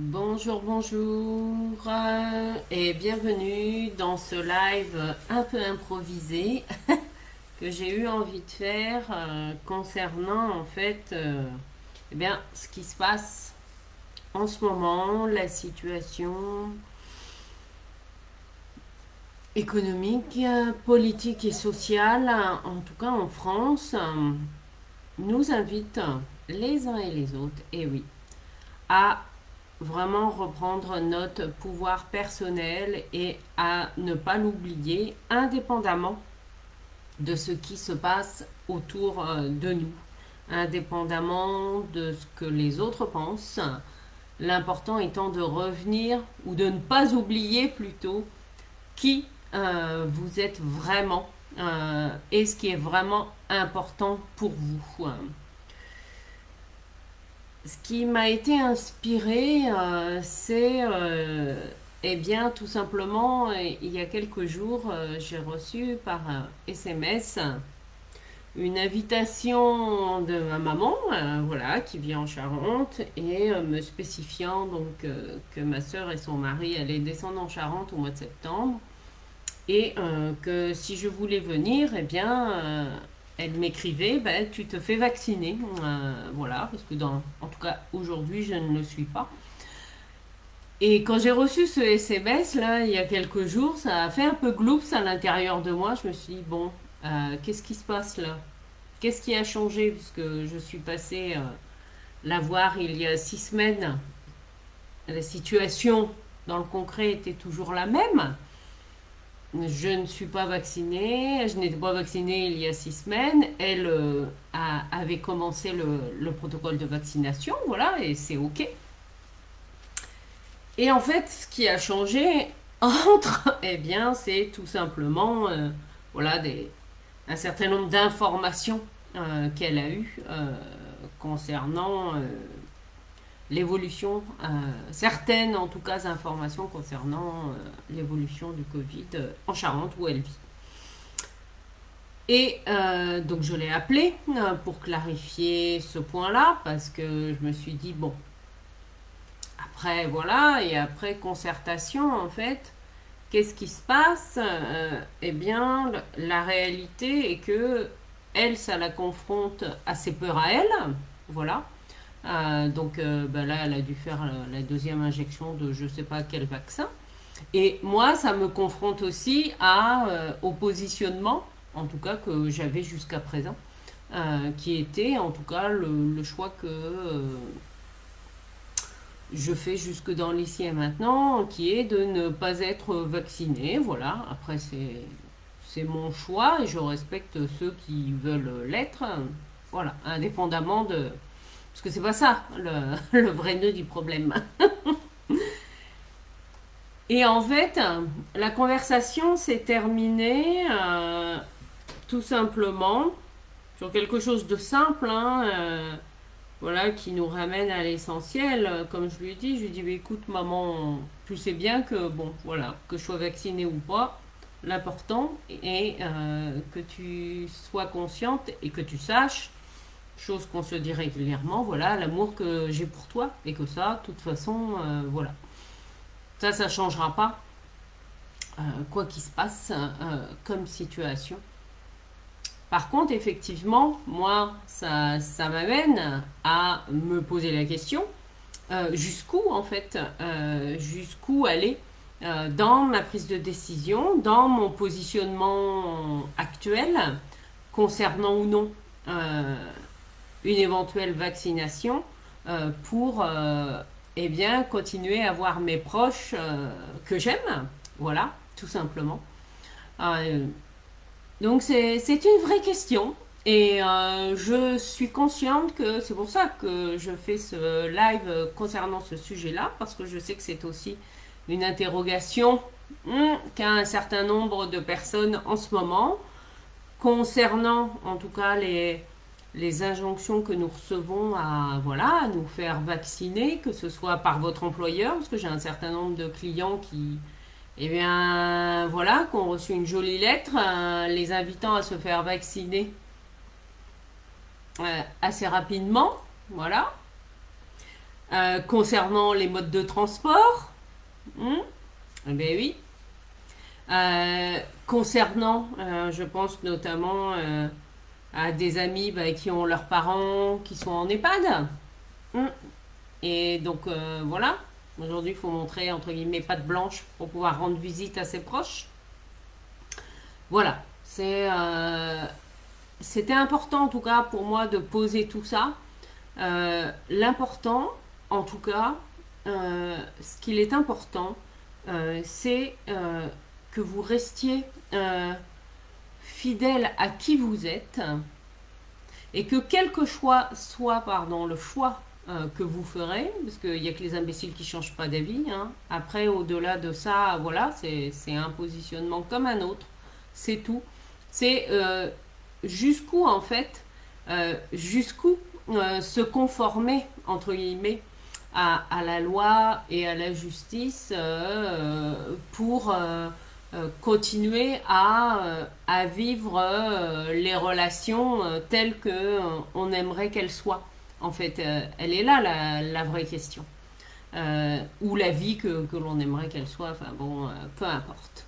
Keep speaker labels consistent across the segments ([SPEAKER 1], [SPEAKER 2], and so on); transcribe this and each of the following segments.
[SPEAKER 1] Bonjour, bonjour et bienvenue dans ce live un peu improvisé que j'ai eu envie de faire concernant en fait ce qui se passe en ce moment, la situation économique, politique et sociale, en tout cas en France, nous invite les uns et les autres, et oui, à vraiment reprendre notre pouvoir personnel et à ne pas l'oublier indépendamment de ce qui se passe autour de nous, indépendamment de ce que les autres pensent. L'important étant de revenir ou de ne pas oublier plutôt qui vous êtes vraiment et ce qui est vraiment important pour vous. Ce qui m'a été inspiré, c'est tout simplement, il y a quelques jours, j'ai reçu par SMS une invitation de ma maman, voilà, qui vit en Charente, et me spécifiant donc que ma sœur et son mari allaient descendre en Charente au mois de septembre, et que si je voulais venir, elle m'écrivait, ben, tu te fais vacciner. Voilà, parce que en tout cas, aujourd'hui, je ne le suis pas. Et quand j'ai reçu ce SMS, là, il y a quelques jours, ça a fait un peu gloups à l'intérieur de moi. Je me suis dit, bon, qu'est-ce qui se passe là? Qu'est-ce qui a changé? Puisque je suis passée la voir il y a 6 semaines. La situation dans le concret était toujours la même. Je ne suis pas vaccinée, je n'étais pas vaccinée il y a 6 semaines. Elle avait commencé le protocole de vaccination, voilà, et c'est OK. Et en fait, ce qui a changé entre, c'est tout simplement, voilà, un certain nombre d'informations qu'elle a eues concernant l'évolution, certaines en tout cas informations concernant l'évolution du Covid en Charente où elle vit. Et donc je l'ai appelée pour clarifier ce point-là parce que je me suis dit, bon, après voilà, et après concertation en fait, qu'est-ce qui se passe? La réalité est que elle, ça la confronte à ses peurs à elle, voilà. Là, elle a dû faire la deuxième injection de je sais pas quel vaccin. Et moi, ça me confronte aussi au positionnement, en tout cas que j'avais jusqu'à présent, qui était en tout cas le choix que je fais jusque dans l'ici et maintenant, qui est de ne pas être vacciné. Voilà, après c'est mon choix et je respecte ceux qui veulent l'être. Voilà, indépendamment de... Parce que c'est pas ça le vrai nœud du problème. Et en fait, la conversation s'est terminée tout simplement sur quelque chose de simple, hein, voilà, qui nous ramène à l'essentiel. Comme je lui ai dit, écoute maman, tu sais bien que, bon, voilà, que je sois vaccinée ou pas, l'important est que tu sois consciente et que tu saches, chose qu'on se dit régulièrement, voilà, l'amour que j'ai pour toi et que ça, de toute façon, voilà. Ça changera pas, quoi qu'il se passe comme situation. Par contre, effectivement, moi, ça m'amène à me poser la question, jusqu'où en fait, jusqu'où aller dans ma prise de décision, dans mon positionnement actuel, concernant ou non une éventuelle vaccination, pour continuer à voir mes proches que j'aime, voilà, tout simplement. Euh, donc c'est une vraie question et je suis consciente que c'est pour ça que je fais ce live concernant ce sujet-là, parce que je sais que c'est aussi une interrogation qu'a un certain nombre de personnes en ce moment, concernant en tout cas les injonctions que nous recevons à nous faire vacciner, que ce soit par votre employeur, parce que j'ai un certain nombre de clients qui, qui ont reçu une jolie lettre les invitant à se faire vacciner assez rapidement, voilà. Concernant les modes de transport, hmm, eh ben oui. Concernant, je pense notamment à des amis bah, qui ont leurs parents qui sont en EHPAD. Hmm. Et donc voilà, aujourd'hui il faut montrer entre guillemets patte blanche pour pouvoir rendre visite à ses proches. Voilà, c'était important en tout cas pour moi de poser tout ça. L'important, en tout cas, ce qu'il est important, c'est que vous restiez fidèle à qui vous êtes et que quel que soit pardon, le choix que vous ferez, parce qu'il n'y a que les imbéciles qui ne changent pas d'avis, hein. Après, au-delà de ça, voilà, c'est un positionnement comme un autre, c'est tout. C'est jusqu'où, en fait, jusqu'où se conformer, entre guillemets, à la loi et à la justice pour continuer à vivre les relations telles que on aimerait qu'elles soient. En fait, elle est là la vraie question. Ou la vie que l'on aimerait qu'elle soit, enfin bon, peu importe.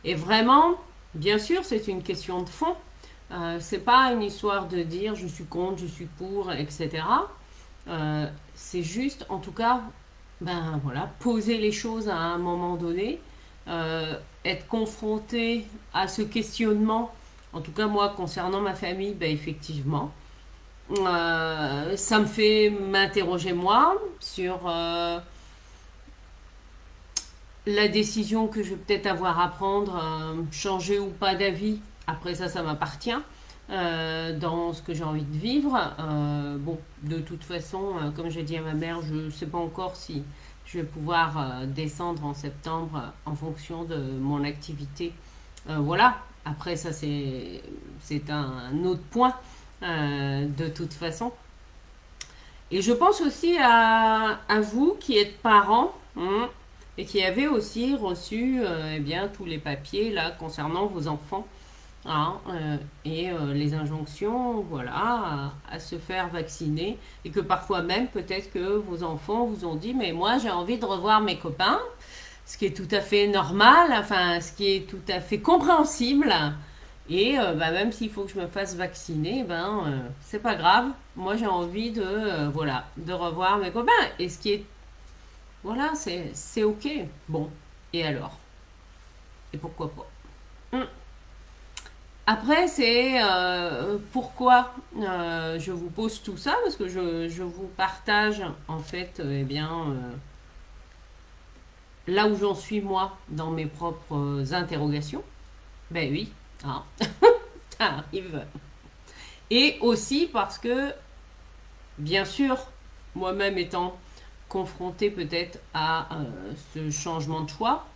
[SPEAKER 1] Et vraiment, bien sûr, c'est une question de fond. C'est pas une histoire de dire je suis contre, je suis pour, etc. C'est juste, en tout cas, ben voilà, poser les choses à un moment donné, être confronté à ce questionnement. En tout cas, moi, concernant ma famille, ben effectivement, ça me fait m'interroger moi sur la décision que je vais peut-être avoir à prendre, changer ou pas d'avis. Après ça m'appartient dans ce que j'ai envie de vivre. Bon, de toute façon, comme j'ai dit à ma mère, je ne sais pas encore si je vais pouvoir descendre en septembre en fonction de mon activité. Voilà. Après ça, c'est un autre point de toute façon. Et je pense aussi à vous qui êtes parents, hein, et qui avez aussi reçu eh bien, tous les papiers là, concernant vos enfants, hein, et les injonctions voilà, à se faire vacciner. Et que parfois même, peut-être que vos enfants vous ont dit, mais moi j'ai envie de revoir mes copains, ce qui est tout à fait normal, enfin ce qui est tout à fait compréhensible. Et bah, même s'il faut que je me fasse vacciner, ben c'est pas grave. Moi j'ai envie de voilà de revoir mes copains. Et ce qui est voilà c'est ok. Bon et alors et pourquoi pas. Hum. Après c'est pourquoi je vous pose tout ça parce que je vous partage en fait eh bien là où j'en suis moi dans mes propres interrogations. Ben oui, hein, ça arrive. Et aussi parce que bien sûr, moi-même étant confrontée peut-être à ce changement de choix,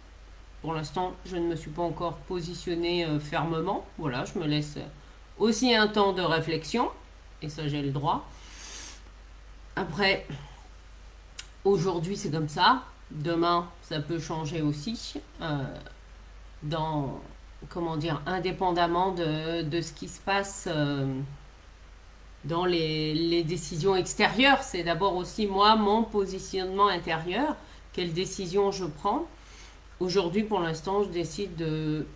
[SPEAKER 1] pour l'instant, je ne me suis pas encore positionnée fermement. Voilà, je me laisse aussi un temps de réflexion, et ça j'ai le droit. Après, aujourd'hui c'est comme ça, demain ça peut changer aussi, dans, comment dire, indépendamment de ce qui se passe dans les décisions extérieures. C'est d'abord aussi moi, mon positionnement intérieur, quelle décision je prends. Aujourd'hui, pour l'instant, je décide de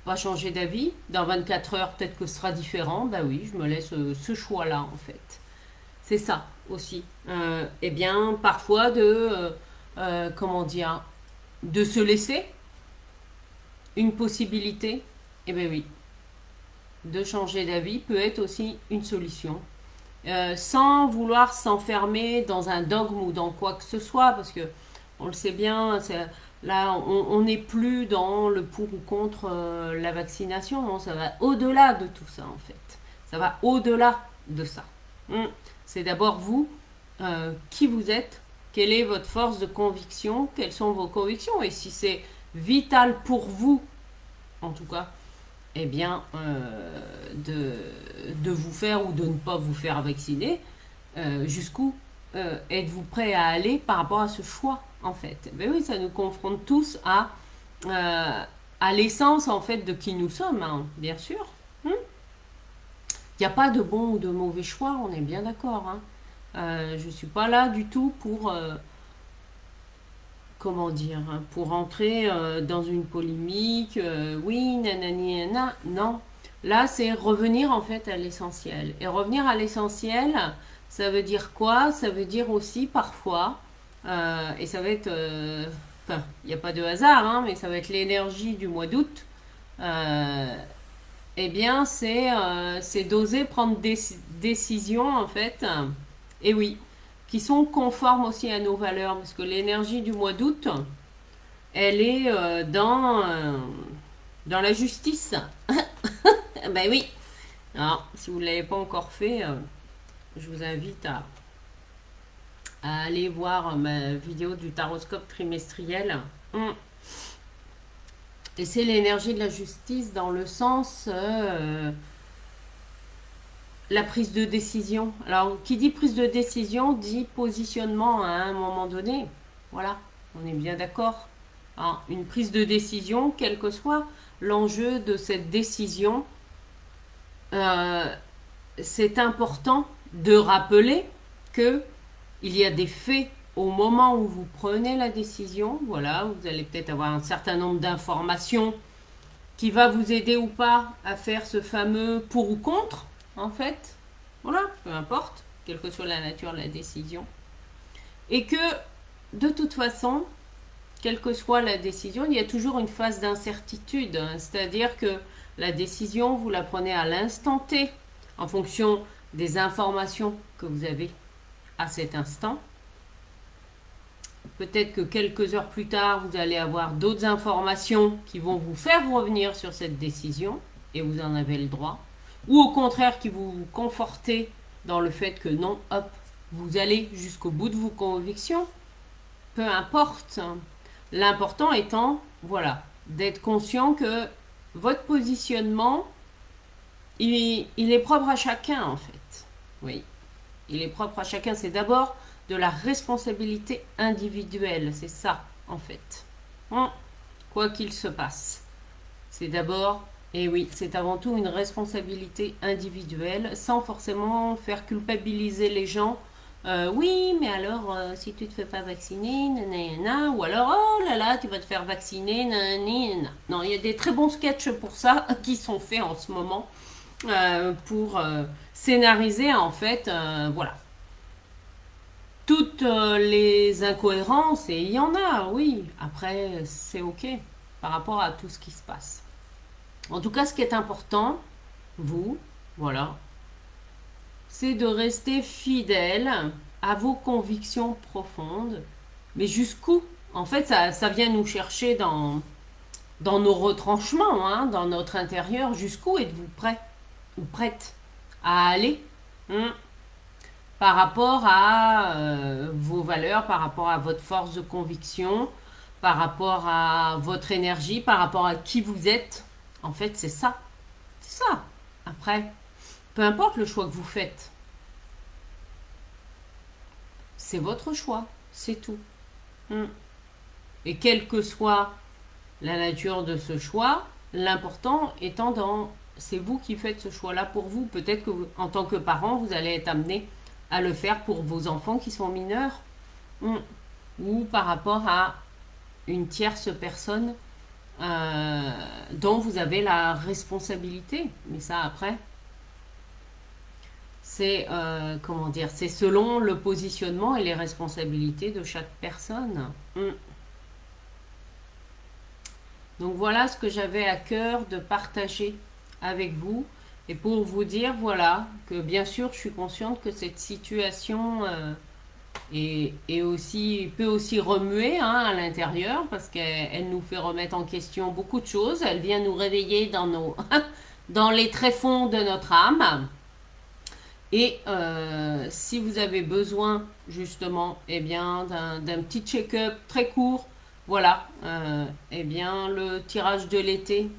[SPEAKER 1] pas changer d'avis. Dans 24 heures, peut-être que ce sera différent. Bah oui, je me laisse ce choix-là, en fait. C'est ça aussi. Eh bien, parfois comment dire, de se laisser une possibilité. Eh bien oui, de changer d'avis peut être aussi une solution. Sans vouloir s'enfermer dans un dogme ou dans quoi que ce soit, parce que on le sait bien, là on n'est plus dans le pour ou contre la vaccination, non, ça va au-delà de tout ça en fait. Ça va au-delà de ça. C'est d'abord vous, qui vous êtes, quelle est votre force de conviction, quelles sont vos convictions, et si c'est vital pour vous, en tout cas, eh bien, de vous faire ou de ne pas vous faire vacciner, jusqu'où êtes-vous prêt à aller par rapport à ce choix, en fait. Ben oui, ça nous confronte tous à l'essence, en fait, de qui nous sommes, hein, bien sûr. Il n'y a pas de bon ou de mauvais choix, on est bien d'accord. Hein. Je suis pas là du tout pour, comment dire, pour entrer dans une polémique. Oui, nanani, nana. Non. Là, c'est revenir en fait à l'essentiel. Et revenir à l'essentiel, ça veut dire quoi? Ça veut dire aussi parfois, et ça va être, enfin, il n'y a pas de hasard, hein, mais ça va être l'énergie du mois d'août. Euh, eh bien, c'est d'oser prendre des décisions, en fait, et oui, qui sont conformes aussi à nos valeurs, parce que l'énergie du mois d'août, elle est dans la justice. Ben oui. Alors, si vous ne l'avez pas encore fait, je vous invite à aller voir ma vidéo du taroscope trimestriel. Et c'est l'énergie de la justice dans le sens la prise de décision. Alors, qui dit prise de décision dit positionnement à un moment donné. Voilà, on est bien d'accord. Alors, une prise de décision, quel que soit l'enjeu de cette décision, euh, c'est important de rappeler que il y a des faits au moment où vous prenez la décision. Voilà, vous allez peut-être avoir un certain nombre d'informations qui va vous aider ou pas à faire ce fameux pour ou contre, en fait. Voilà, peu importe, quelle que soit la nature de la décision. Et que, de toute façon, quelle que soit la décision, il y a toujours une phase d'incertitude. Hein. C'est-à-dire que la décision, vous la prenez à l'instant T, en fonction des informations que vous avez à cet instant. Peut-être que quelques heures plus tard, vous allez avoir d'autres informations qui vont vous faire revenir sur cette décision, et vous en avez le droit. Ou au contraire, qui vous confortez dans le fait que non, hop, vous allez jusqu'au bout de vos convictions. Peu importe. L'important étant, voilà, d'être conscient que votre positionnement, il est propre à chacun en fait. Oui, il est propre à chacun. C'est d'abord de la responsabilité individuelle. C'est ça, en fait. Quoi qu'il se passe. C'est d'abord, et oui, c'est avant tout une responsabilité individuelle, sans forcément faire culpabiliser les gens. Oui, mais alors, si tu te fais pas vacciner, nanana, ou alors, oh là là, tu vas te faire vacciner, nanana. Non, il y a des très bons sketchs pour ça qui sont faits en ce moment pour scénariser, en fait, voilà, toutes les incohérences, et il y en a, oui. Après, c'est ok par rapport à tout ce qui se passe. En tout cas, ce qui est important, vous, voilà, c'est de rester fidèle à vos convictions profondes. Mais jusqu'où? En fait, ça vient nous chercher dans nos retranchements, hein, dans notre intérieur. Jusqu'où êtes-vous prêt ou prête à aller, hein, par rapport à vos valeurs, par rapport à votre force de conviction, par rapport à votre énergie, par rapport à qui vous êtes. En fait, c'est ça. C'est ça. Après, peu importe le choix que vous faites, c'est votre choix. C'est tout. Hmm. Et quelle que soit la nature de ce choix, l'important étant dans... C'est vous qui faites ce choix-là pour vous. Peut-être que en tant que parent, vous allez être amené à le faire pour vos enfants qui sont mineurs. Hmm. Ou par rapport à une tierce personne dont vous avez la responsabilité. Mais ça, après, c'est comment dire, c'est selon le positionnement et les responsabilités de chaque personne. Donc voilà ce que j'avais à cœur de partager avec vous et pour vous dire voilà que bien sûr je suis consciente que cette situation et aussi, peut aussi remuer, hein, à l'intérieur parce qu'elle nous fait remettre en question beaucoup de choses. Elle vient nous réveiller dans nos dans les tréfonds de notre âme. Et si vous avez besoin justement, eh bien, d'un petit check-up très court, voilà, eh bien, le tirage de l'été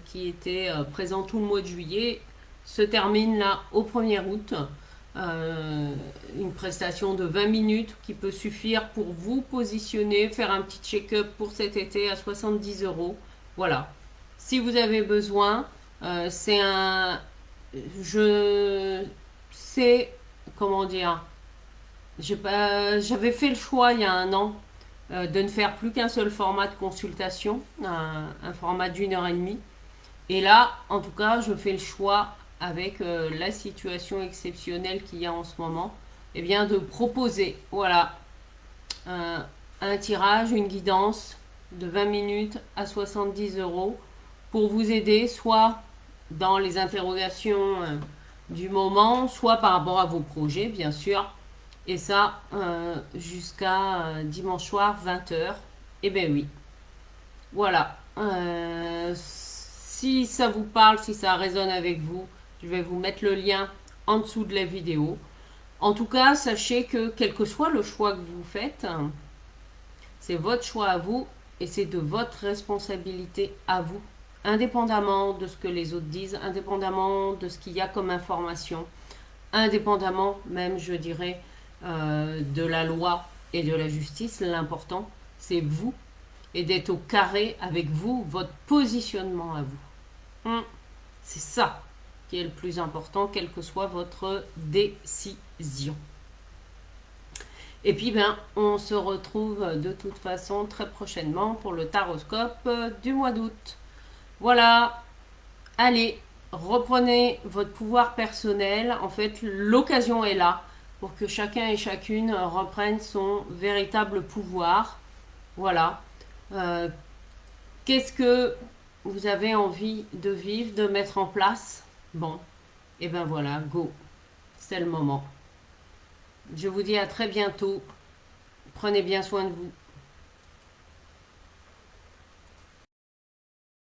[SPEAKER 1] qui était présent tout le mois de juillet se termine là au 1er août. Une prestation de 20 minutes qui peut suffire pour vous positionner, faire un petit check-up pour cet été à 70 €. Voilà. Si vous avez besoin, c'est un... Je sais, comment dire, J'avais fait le choix il y a un an de ne faire plus qu'un seul format de consultation, un format d'1 heure et demie. Et là, en tout cas, je fais le choix avec la situation exceptionnelle qu'il y a en ce moment, eh bien de proposer, voilà, un, un tirage, une guidance de 20 minutes à 70 € pour vous aider, soit dans les interrogations du moment, soit par rapport à vos projets, bien sûr. Et ça, jusqu'à dimanche soir, 20 h. Eh bien oui, voilà. Si ça vous parle, si ça résonne avec vous, je vais vous mettre le lien en dessous de la vidéo. En tout cas, sachez que quel que soit le choix que vous faites, c'est votre choix à vous et c'est de votre responsabilité à vous. Indépendamment de ce que les autres disent, indépendamment de ce qu'il y a comme information, indépendamment même, je dirais, de la loi et de la justice, l'important, c'est vous et d'être au carré avec vous, votre positionnement à vous. C'est ça qui est le plus important, quelle que soit votre décision. Et puis, on se retrouve de toute façon très prochainement pour le taroscope du mois d'août. Voilà, allez, reprenez votre pouvoir personnel. En fait, l'occasion est là pour que chacun et chacune reprenne son véritable pouvoir. Voilà. Euh, Qu'est-ce que vous avez envie de vivre, de mettre en place? Bon, et ben voilà, go. C'est le moment. Je vous dis à très bientôt. Prenez bien soin de vous.